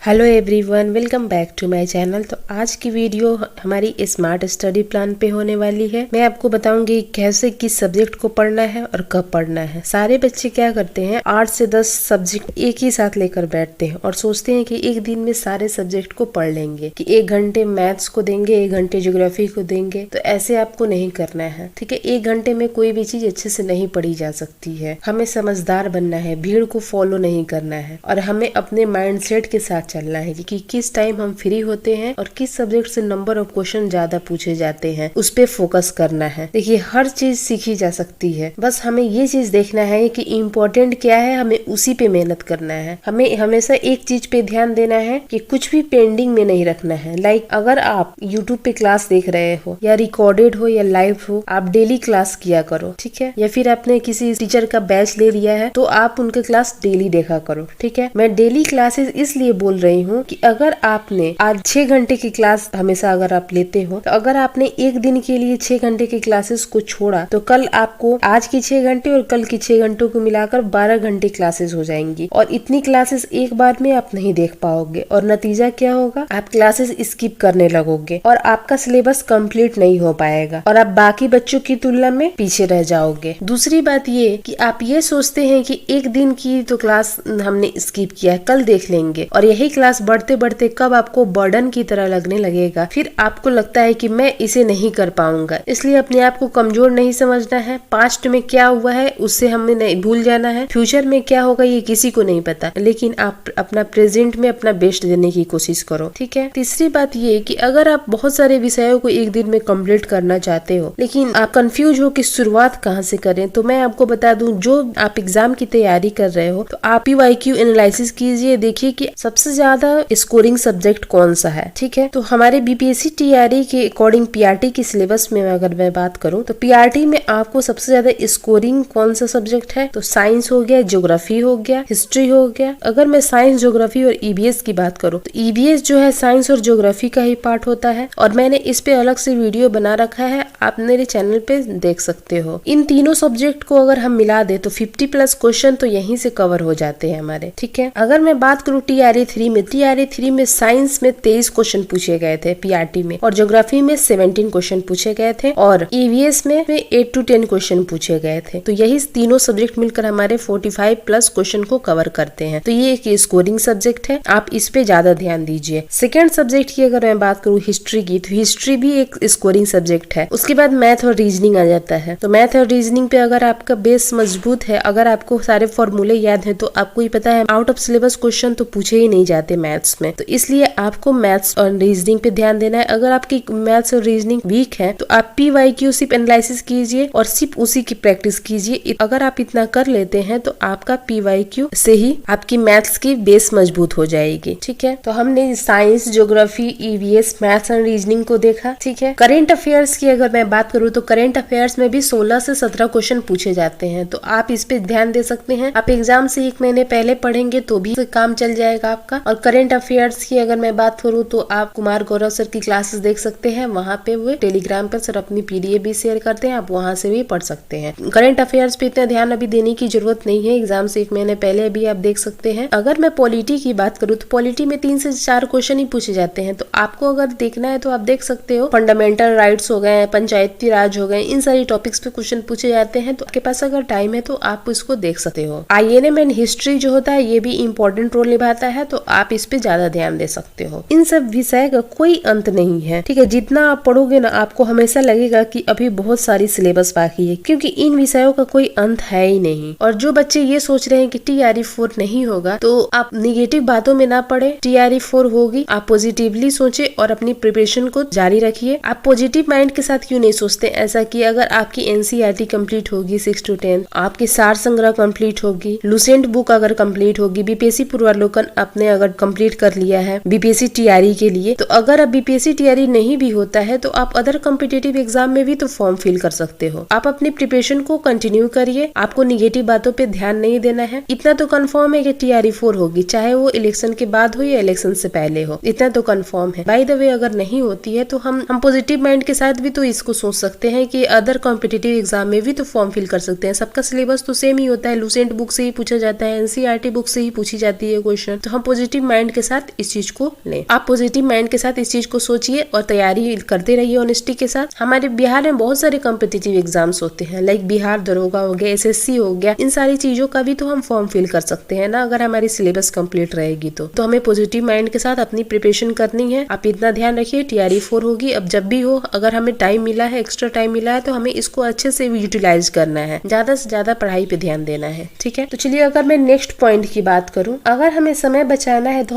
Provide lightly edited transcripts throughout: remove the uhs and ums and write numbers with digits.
Hello everyone, welcome back to my channel. तो आज की वीडियो हमारी स्मार्ट स्टडी प्लान पे होने वाली है। मैं आपको बताऊंगी कैसे किस सब्जेक्ट को पढ़ना है और कब पढ़ना है। सारे बच्चे क्या करते हैं, 8 से 10 सब्जेक्ट एक ही साथ लेकर बैठते हैं और सोचते हैं कि एक दिन में सारे सब्जेक्ट को पढ़ लेंगे, कि 1 घंटे मैथ्स को देंगे, 1 घंटे ज्योग्राफी को देंगे। तो ऐसे आपको नहीं करना है, ठीक है। 1 घंटे में कोई भी चीज अच्छे से नहीं पढ़ी जा सकती है। हमें समझदार बनना है, भीड़ को फॉलो नहीं करना है और हमें अपने माइंडसेट के साथ चलना है कि किस टाइम हम फ्री होते हैं और किस सब्जेक्ट से नंबर ऑफ क्वेश्चन ज्यादा पूछे जाते हैं, उस पे फोकस करना है। देखिए, हर चीज सीखी जा सकती है, बस हमें ये चीज देखना है कि इम्पोर्टेंट क्या है, हमें उसी पे मेहनत करना है। हमें हमेशा एक चीज पे ध्यान देना है कि कुछ भी पेंडिंग में नहीं रखना है। लाइक अगर आप यूट्यूब पे क्लास देख रहे हो, या रिकॉर्डेड हो या लाइव हो, आप डेली क्लास किया करो, ठीक है। या फिर आपने किसी टीचर का बैच ले लिया है तो आप उनके क्लास डेली देखा करो, ठीक है। मैं डेली क्लासेस इसलिए बोल रही हूँ कि अगर आपने आज 6 घंटे की क्लास हमेशा अगर आप लेते हो, तो अगर आपने एक दिन के लिए 6 घंटे की क्लासेस को छोड़ा तो कल आपको आज की 6 घंटे और कल की 6 घंटों को मिलाकर 12 घंटे क्लासेस हो जाएंगी। और इतनी क्लासेस एक बार में आप नहीं देख पाओगे और नतीजा क्या होगा, आप क्लासेस स्किप करने लगोगे और आपका सिलेबस कंप्लीट नहीं हो पाएगा और आप बाकी बच्चों की तुलना में पीछे रह जाओगे। दूसरी बात ये कि आप ये सोचते हैं कि एक दिन की तो क्लास हमने स्किप किया है, कल देख लेंगे, और यही क्लास बढ़ते बढ़ते कब आपको बर्डन की तरह लगने लगेगा। फिर आपको लगता है कि मैं इसे नहीं कर पाऊंगा। इसलिए अपने आप को कमजोर नहीं समझना है। पास्ट में क्या हुआ है उससे हमें नहीं भूल जाना है। फ्यूचर में क्या होगा ये किसी को नहीं पता, लेकिन आप अपना प्रेजेंट में अपना बेस्ट देने की कोशिश करो, ठीक है। तीसरी बात ये कि अगर आप बहुत सारे विषयों को एक दिन में कंप्लीट करना चाहते हो, लेकिन आप कंफ्यूज हो कि शुरुआत कहाँ से करें, तो मैं आपको बता दूं, जो आप एग्जाम की तैयारी कर रहे हो तो आप PYQ एनालिसिस कीजिए। देखिए कि सबसे ज्यादा स्कोरिंग सब्जेक्ट कौन सा है, ठीक है। तो हमारे BPSC TRE के अकॉर्डिंग PRT की सिलेबस में अगर मैं बात करूं तो PRT में आपको सबसे ज्यादा स्कोरिंग कौन सा सब्जेक्ट है, तो साइंस हो गया, ज्योग्राफी हो गया, हिस्ट्री हो गया। अगर मैं साइंस, ज्योग्राफी और EVS की बात करूं तो EVS जो है साइंस और ज्योग्राफी का ही पार्ट होता है और मैंने इस पे अलग से वीडियो बना रखा है, आप मेरे चैनल पे देख सकते हो। इन तीनों सब्जेक्ट को अगर हम मिला दे तो 50+ क्वेश्चन तो यहीं से कवर हो जाते हैं हमारे, ठीक है। अगर मैं बात करूँ TRE 3 में साइंस में 23 क्वेश्चन पूछे गए थे PRT में, और ज्योग्राफी में 17 क्वेश्चन पूछे गए थे, और EVS में 8 to 10 क्वेश्चन पूछे गए थे। तो यही तीनों सब्जेक्ट मिलकर हमारे 45+ क्वेश्चन को कवर करते हैं। तो ये एक स्कोरिंग सब्जेक्ट है, आप इस पे ज्यादा ध्यान दीजिए। सेकेंड सब्जेक्ट की अगर मैं बात करूँ हिस्ट्री की, तो हिस्ट्री भी एक स्कोरिंग सब्जेक्ट है। उसके बाद मैथ और रीजनिंग आ जाता है। तो मैथ और रीजनिंग पे अगर आपका बेस मजबूत है, अगर आपको सारे फॉर्मूले याद है, तो आपको ये पता है आउट ऑफ सिलेबस क्वेश्चन तो पूछे ही नहीं जाते मैथ्स में। तो इसलिए आपको मैथ्स और रीजनिंग पे ध्यान देना है। अगर आपकी मैथ्स और रीजनिंग वीक है तो आप PYQ सिर्फ एनालिसिस कीजिए और सिर्फ उसी की प्रैक्टिस कीजिए। अगर आप इतना कर लेते हैं तो आपका PYQ से ही आपकी मैथ्स की बेस मजबूत हो जाएगी, ठीक है। तो हमने science, geography, EVS, maths and reasoning को देखा, ठीक है। करेंट अफेयर्स की अगर मैं बात करूँ तो करेंट अफेयर्स में भी 16 से 17 क्वेश्चन पूछे जाते हैं, तो आप इस पे ध्यान दे सकते हैं। आप एग्जाम से 1 महीने पहले पढ़ेंगे तो भी काम चल जाएगा आपका। और करेंट अफेयर्स की अगर मैं बात करूँ तो आप कुमार गौरव सर की क्लासेस देख सकते हैं, वहाँ पे वो टेलीग्राम पर सर अपनी PDF भी शेयर करते हैं, आप वहाँ से भी पढ़ सकते हैं। करंट अफेयर्स पे इतना ध्यान अभी देने की जरूरत नहीं है, एग्जाम से 1 महीने पहले भी आप देख सकते हैं। अगर मैं पॉलिटी की बात करूँ तो पॉलिटी में 3 से 4 क्वेश्चन ही पूछे जाते हैं, तो आपको अगर देखना है तो आप देख सकते हो। फंडामेंटल राइट्स हो गए, पंचायती राज हो गए, इन सारी टॉपिक्स पे क्वेश्चन पूछे जाते हैं, तो आपके पास अगर टाइम है तो आप इसको देख सकते हो। INM एंड हिस्ट्री जो होता है ये भी इम्पोर्टेंट रोल निभाता है, तो आप इस पे ज्यादा ध्यान दे सकते हो। इन सब विषय का कोई अंत नहीं है, ठीक है। जितना आप पढ़ोगे ना, आपको हमेशा लगेगा कि अभी बहुत सारी सिलेबस बाकी है, क्योंकि इन विषयों का कोई अंत है ही नहीं। और जो बच्चे ये सोच रहे हैं कि TRE 4 नहीं होगा, तो आप निगेटिव बातों में ना पड़े। TRE 4 होगी, आप पॉजिटिवली सोचे और अपनी प्रिपरेशन को जारी रखिए। आप पॉजिटिव माइंड के साथ क्यों नहीं सोचते ऐसा कि अगर आपकी NCERT कंप्लीट होगी 6 to 10, आपकी सार संग्रह कंप्लीट होगी, लुसेंट बुक अगर कंप्लीट होगी, BPSC पूर्वावलोकन आपने अगर कंप्लीट कर लिया है BPSC TRE के लिए, तो अगर अब BPSC TRE नहीं भी होता है तो आप अदर कॉम्पिटिटिव एग्जाम में भी तो फॉर्म फिल कर सकते हो। आप अपनी प्रिपरेशन को कंटिन्यू करिए, आपको निगेटिव बातों पे ध्यान नहीं देना है। इतना तो कंफर्म है कि TRE 4 होगी, चाहे वो इलेक्शन के बाद हो या इलेक्शन से पहले हो, इतना तो कंफर्म है। बाय द वे, अगर नहीं होती है तो हम पॉजिटिव माइंड के साथ भी तो इसको सोच सकते हैं कि अदर कॉम्पिटिटिव एग्जाम में भी तो फॉर्म फिल कर सकते हैं। सबका सिलेबस तो सेम ही होता है, लुसेंट बुक से ही पूछा जाता है, NCERT बुक से ही पूछी जाती है क्वेश्चन, तो हम पॉजिटिव पॉजिटिव माइंड के साथ इस चीज को लें। आप पॉजिटिव माइंड के साथ इस चीज को सोचिए और तैयारी करते रहिए ऑनेस्टी के साथ। हमारे बिहार में बहुत सारे कॉम्पिटिटिव एग्जाम्स होते हैं, लाइक बिहार दरोगा हो गया, SSC हो गया। इन सारी चीजों का भी तो हम फॉर्म फिल कर सकते हैं ना, अगर हमारी सिलेबस कंप्लीट रहेगी तो हमें पॉजिटिव माइंड के साथ अपनी प्रिपरेशन करनी है। आप इतना ध्यान रखिए, TRE 4 होगी। अब जब भी हो, अगर हमें टाइम मिला है, एक्स्ट्रा टाइम मिला है, तो हमें इसको अच्छे से यूटिलाइज करना है, ज्यादा से ज्यादा पढ़ाई पे ध्यान देना है। ठीक है, तो चलिए अगर मैं नेक्स्ट पॉइंट की बात करूं, अगर हमें समय बचाना है तो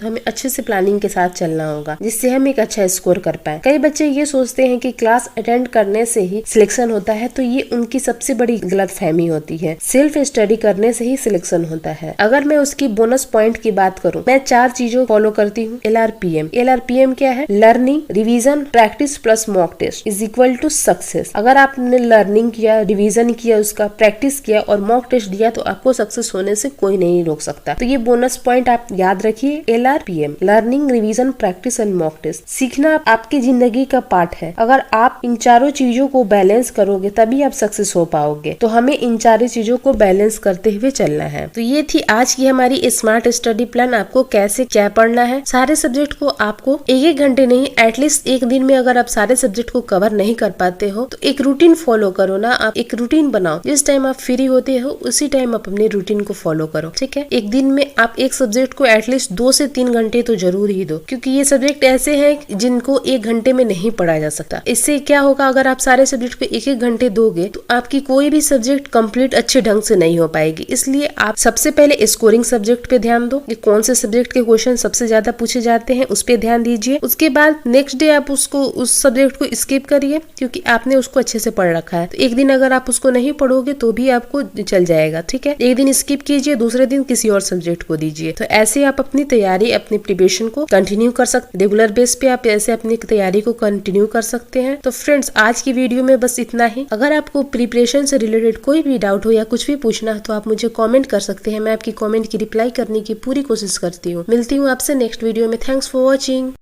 हमें अच्छे से प्लानिंग के साथ चलना होगा, जिससे हम एक अच्छा स्कोर कर पाए। कई बच्चे ये सोचते हैं कि क्लास अटेंड करने से ही सिलेक्शन होता है, तो ये उनकी सबसे बड़ी गलतफहमी होती है। सेल्फ स्टडी करने से ही सिलेक्शन होता है। अगर मैं उसकी बोनस पॉइंट की बात करूं, मैं 4 चीजों फॉलो करती हूँ। LRPM क्या है? Learning, revision, practice plus mock test is equal to success. अगर आपने लर्निंग किया, रिवीजन किया, उसका प्रैक्टिस किया और मॉक टेस्ट दिया, तो आपको सक्सेस होने से कोई नहीं रोक सकता। तो ये बोनस पॉइंट आप याद रखिए। LRPM, learning, revision, practice and mock test. सीखना आपकी जिंदगी का पार्ट है। अगर आप इन चारों चीजों को बैलेंस करोगे तभी आप सक्सेस हो पाओगे। तो हमें इन चारों चीजों को बैलेंस करते हुए चलना है। तो ये थी आज की हमारी स्मार्ट स्टडी प्लान। आपको कैसे क्या पढ़ना है, सारे सब्जेक्ट को आपको एक घंटे नहीं, एटलीस्ट एक दिन में अगर आप सारे सब्जेक्ट को कवर नहीं कर पाते हो तो एक रूटीन फॉलो करो ना। आप एक रूटीन बनाओ, जिस टाइम आप फ्री होते हो उसी टाइम आप अपने रूटीन को फॉलो करो। ठीक है, एक दिन में आप एक सब्जेक्ट को एटलीस्ट 2 से 3 घंटे तो जरूर ही दो, क्योंकि ये सब्जेक्ट ऐसे हैं जिनको 1 घंटे में नहीं पढ़ा जा सकता। इससे क्या होगा, अगर आप सारे सब्जेक्ट को 1-1 घंटे दोगे तो आपकी कोई भी सब्जेक्ट कंप्लीट अच्छे ढंग से नहीं हो पाएगी। इसलिए आप सबसे पहले स्कोरिंग सब्जेक्ट पे ध्यान दो कि कौन से सब्जेक्ट के क्वेश्चन सबसे ज्यादा पूछे जाते हैं, उस पे ध्यान दीजिए। उसके बाद नेक्स्ट डे आप उस सब्जेक्ट को स्किप करिए, क्योंकि आपने उसको अच्छे से पढ़ रखा है। तो एक दिन अगर आप उसको नहीं पढ़ोगे तो भी आपको चल जाएगा। ठीक है, एक दिन स्किप कीजिए, दूसरे दिन किसी और सब्जेक्ट को दीजिए। तो ऐसे आप अपनी तैयारी, अपनी प्रिपरेशन को कंटिन्यू कर सकते, रेगुलर बेस पे आप ऐसे अपनी तैयारी को कंटिन्यू कर सकते हैं। तो फ्रेंड्स, आज की वीडियो में बस इतना ही। अगर आपको प्रिपरेशन से रिलेटेड कोई भी डाउट हो या कुछ भी पूछना हो तो आप मुझे कमेंट कर सकते हैं। मैं आपकी कमेंट की रिप्लाई करने की पूरी कोशिश करती हूँ। मिलती हूँ आपसे नेक्स्ट वीडियो में। Thanks for watching.